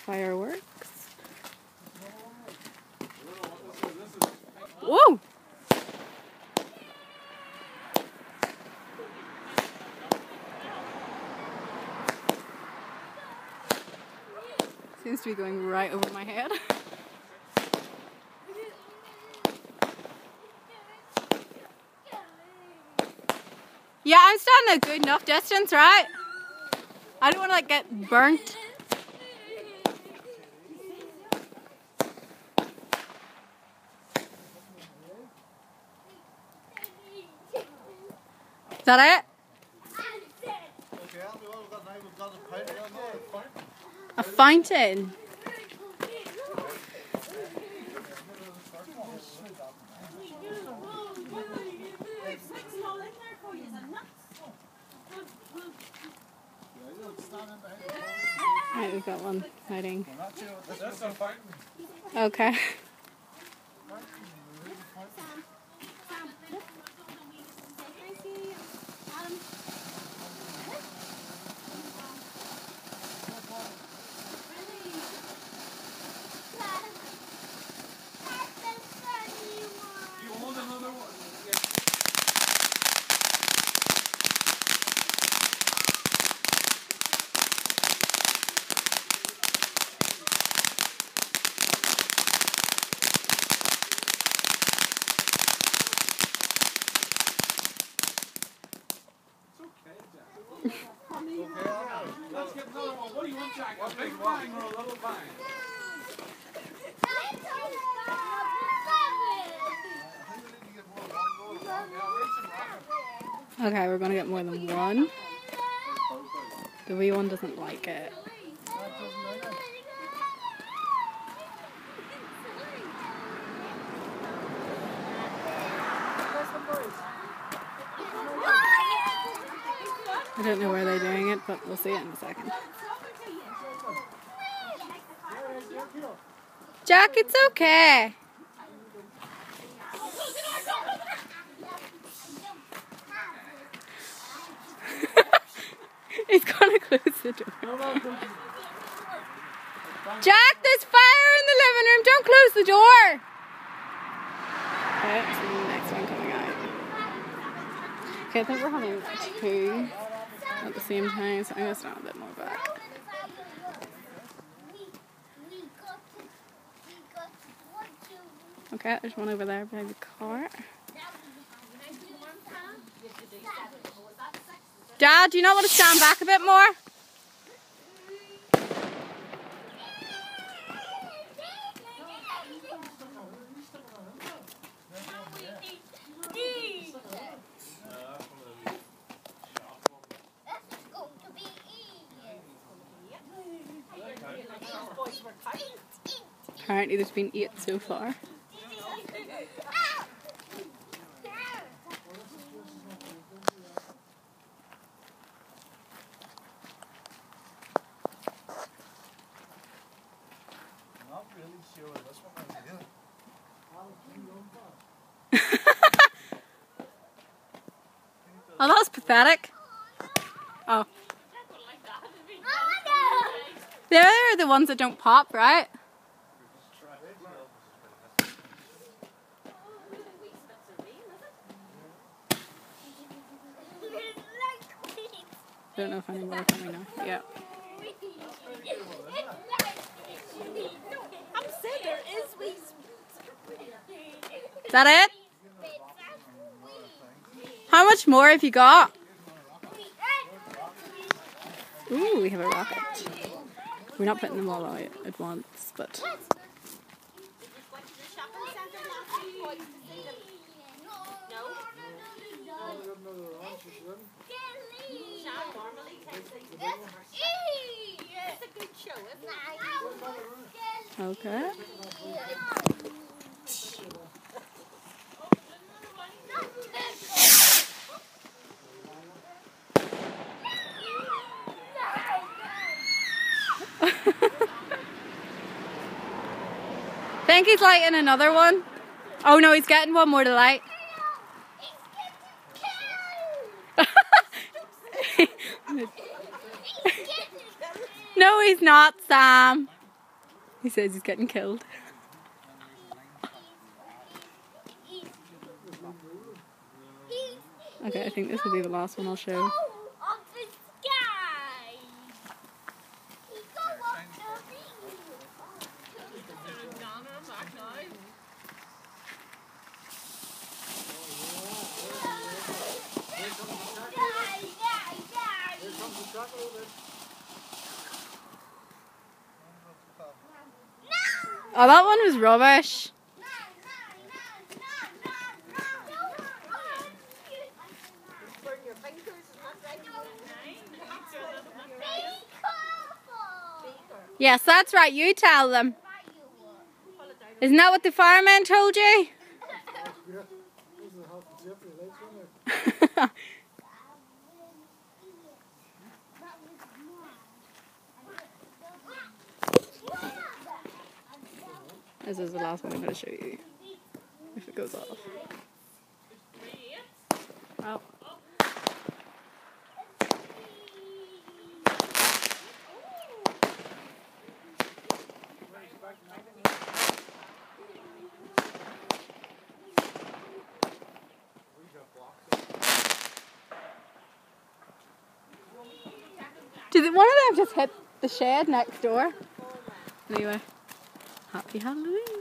fireworks. Whoa! Seems to be going right over my head. Yeah, I'm standing a good enough distance, right? I don't want to like get burnt. Is that it? A fountain. Right, we've got one hiding. Okay. Let's get another one. What do you want, Jack? A big bang or a little bang? Okay, we're gonna get more than one. The wee one doesn't like it. I don't know where they're doing it, but we'll see it in a second. Jack, it's okay. He's gonna close the door. Jack, there's fire in the living room. Don't close the door. Okay, so the next one coming out. Okay, I think we're having two at the same time, so I'm gonna stand a bit more back. Okay, there's one over there by the car. Dad, do you not want to stand back a bit more? Apparently there's been 8 so far. Not really sure this one is here. Oh, that was pathetic. Oh. They're the ones that don't pop, right? Don't know if any more are coming now. Yeah. Is that it? How much more have you got? Ooh, we have a rocket. We're not putting them all out at once, but... Okay. I think he's lighting another one. Oh no, he's getting one more to light. No, he's not, Sam. He says he's getting killed. Okay, I think this will be the last one I'll show. Oh, that one was rubbish. Yes, that's right. You tell them. Isn't that what the fireman told you? This is the last one I'm going to show you. If it goes off. Oh. Did one of them just hit the shed next door? Anyway, happy Halloween.